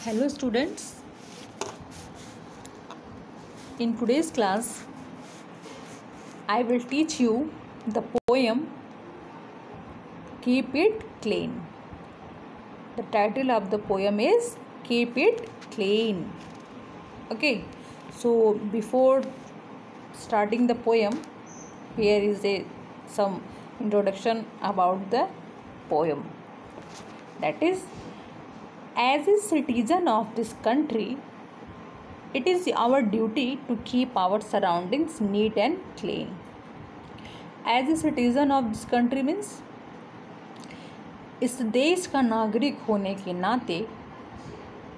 Hello students, in today's class I will teach you the poem Keep It Clean. The title of the poem is Keep It Clean. Okay, so before starting the poem, here is some introduction about the poem. That is, as a citizen of this country, it is our duty to keep our surroundings neat and clean. As a citizen of this country means इस देश का नागरिक होने के नाते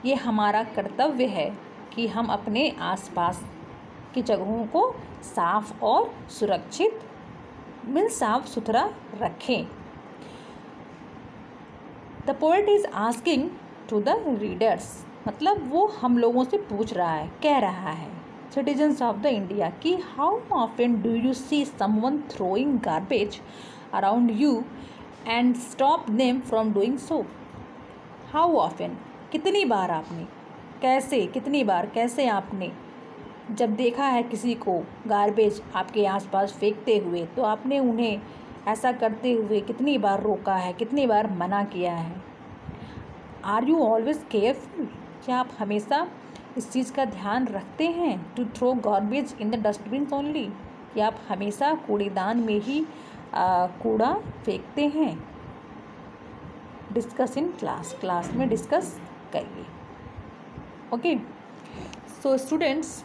ये हमारा कर्तव्य है कि हम अपने आसपास की जगहों को साफ और सुरक्षित साफ सुथरा रखें. The poet is asking to the readers, मतलब वो हम लोगों से पूछ रहा है, कह रहा है, सिटीजन्स ऑफ द इंडिया, कि how often do you see someone throwing garbage around you and stop them from doing so. How often, कितनी बार आपने, कैसे, कितनी बार, कैसे आपने जब देखा है किसी को गार्बेज आपके आसपास फेंकते हुए, तो आपने उन्हें ऐसा करते हुए कितनी बार रोका है, कितनी बार मना किया है. आर यू ऑलवेज केयरफुल, क्या आप हमेशा इस चीज़ का ध्यान रखते हैं, to throw garbage in the dustbin only, कि आप हमेशा कूड़ेदान में ही कूड़ा फेंकते हैं. डिस्कस इन क्लास, क्लास में डिस्कस करिए. Okay, so students,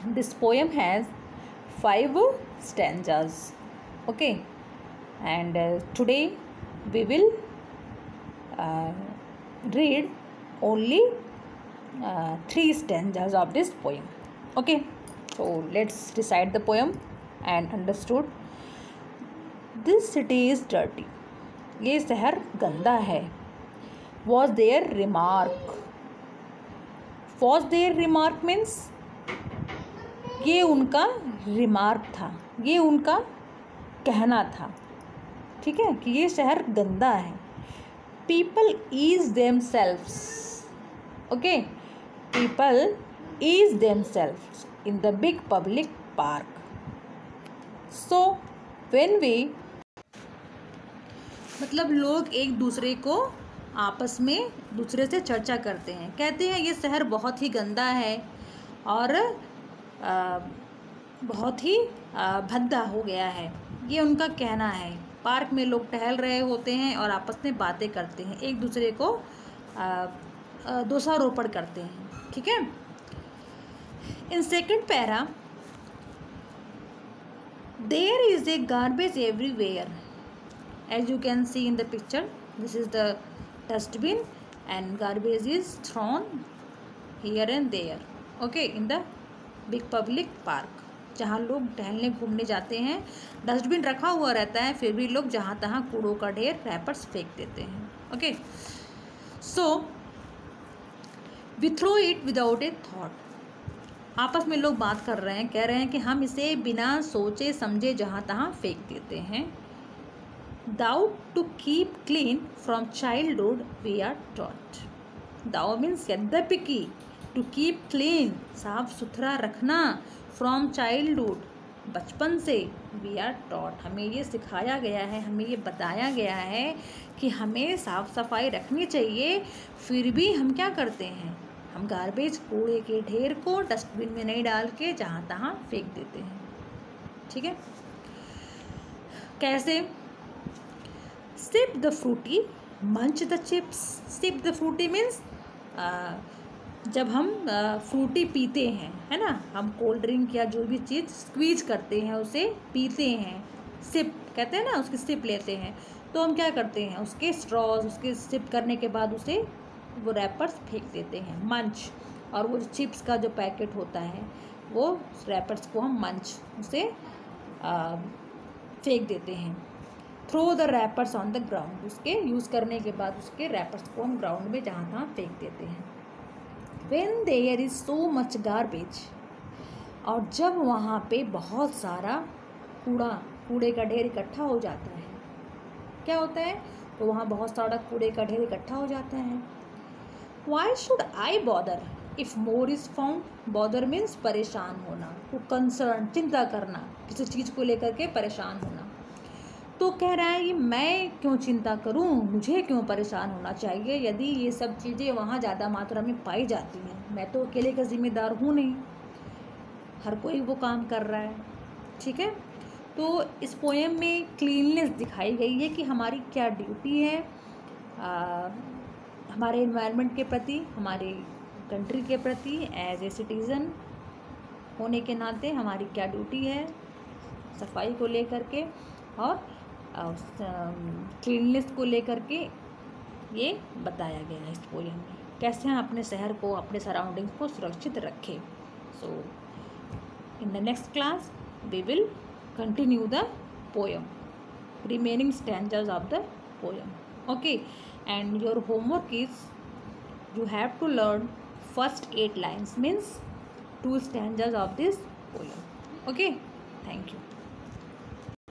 this poem has 5 stanzas. Okay, and today we will read only 3 stanzas of this poem. Okay, so let's recite the poem and understood. This city is dirty, ये शहर गंदा है. Was their remark, was their remark means ये उनका remark था, ये उनका कहना था, ठीक है, कि ये शहर गंदा है. People ease themselves, okay, people ease themselves in the big public park. So when we, मतलब लोग एक दूसरे को आपस में दूसरे से चर्चा करते हैं, कहते हैं ये शहर बहुत ही गंदा है और बहुत ही भद्दा हो गया है. ये उनका कहना है. पार्क में लोग टहल रहे होते हैं और आपस में बातें करते हैं, एक दूसरे को दोषारोपण करते हैं, ठीक है. In second para, there is a garbage everywhere, as you can see in the picture. This is the dustbin and garbage is thrown here and there. Okay, in the big public park, जहाँ लोग टहलने घूमने जाते हैं, dustbin रखा हुआ रहता है, फिर भी लोग जहाँ तहाँ कूड़ों का ढेर, रैपर्स फेंक देते हैं. Okay, so we throw it without a thought. आपस में लोग बात कर रहे हैं, कह रहे हैं कि हम इसे बिना सोचे समझे जहाँ तहाँ फेंक देते हैं. Though to keep clean from childhood we are taught. Though means यद्यपि की, टू कीप क्लीन, साफ सुथरा रखना, फ्रॉम चाइल्डहुड, बचपन से, वी आर टॉट, हमें ये सिखाया गया है, हमें ये बताया गया है कि हमें साफ़ सफाई रखनी चाहिए. फिर भी हम क्या करते हैं, हम गार्बेज, कूड़े के ढेर को डस्टबिन में नहीं डाल के जहाँ तहाँ फेंक देते हैं. ठीक है, कैसे? Sip the Frooti, munch the chips. Sip the Frooti means जब हम फ्रूटी पीते हैं, है ना, हम कोल्ड ड्रिंक या जो भी चीज़ स्क्वीज करते हैं उसे पीते हैं, सिप कहते हैं ना, उसकी सिप लेते हैं, तो हम क्या करते हैं, उसके स्ट्रॉज, उसके सिप करने के बाद उसे वो रैपर्स फेंक देते हैं. मंच, और वो चिप्स का जो पैकेट होता है, वो रैपर्स को हम मंच, उसे फेंक देते हैं. Throw the wrappers on the ground, उसके यूज़ करने के बाद उसके रैपर्स को हम ग्राउंड में जहाँ तहाँ फेंक देते हैं. When there is so much garbage, और जब वहाँ पे बहुत सारा कूड़े का ढेर इकट्ठा हो जाता है, क्या होता है, तो वहाँ बहुत सारा कूड़े का ढेर इकट्ठा हो जाता है. Why should I bother if more is found. Bother means परेशान होना, टू कंसर्न, चिंता करना, किसी चीज़ को लेकर के परेशान होना. तो कह रहा है कि मैं क्यों चिंता करूं, मुझे क्यों परेशान होना चाहिए यदि ये सब चीज़ें वहाँ ज़्यादा मात्रा में पाई जाती हैं. मैं तो अकेले का जिम्मेदार हूँ नहीं, हर कोई वो काम कर रहा है. ठीक है. तो इस पोएम में क्लीननेस दिखाई गई है कि हमारी क्या ड्यूटी है हमारे एनवायरनमेंट के प्रति, हमारे कंट्री के प्रति एज ए सिटीज़न होने के नाते हमारी क्या ड्यूटी है सफाई को लेकर के और क्लीननेस को लेकर के ये बताया गया है इस पोएम में. कैसे हम अपने शहर को, अपने सराउंडिंग्स को सुरक्षित रखें. So in the next class we will continue the poem, remaining stanzas of the poem. Okay, and your homework is you have to learn first 8 lines, means 2 stanzas of this poem. Okay, thank you.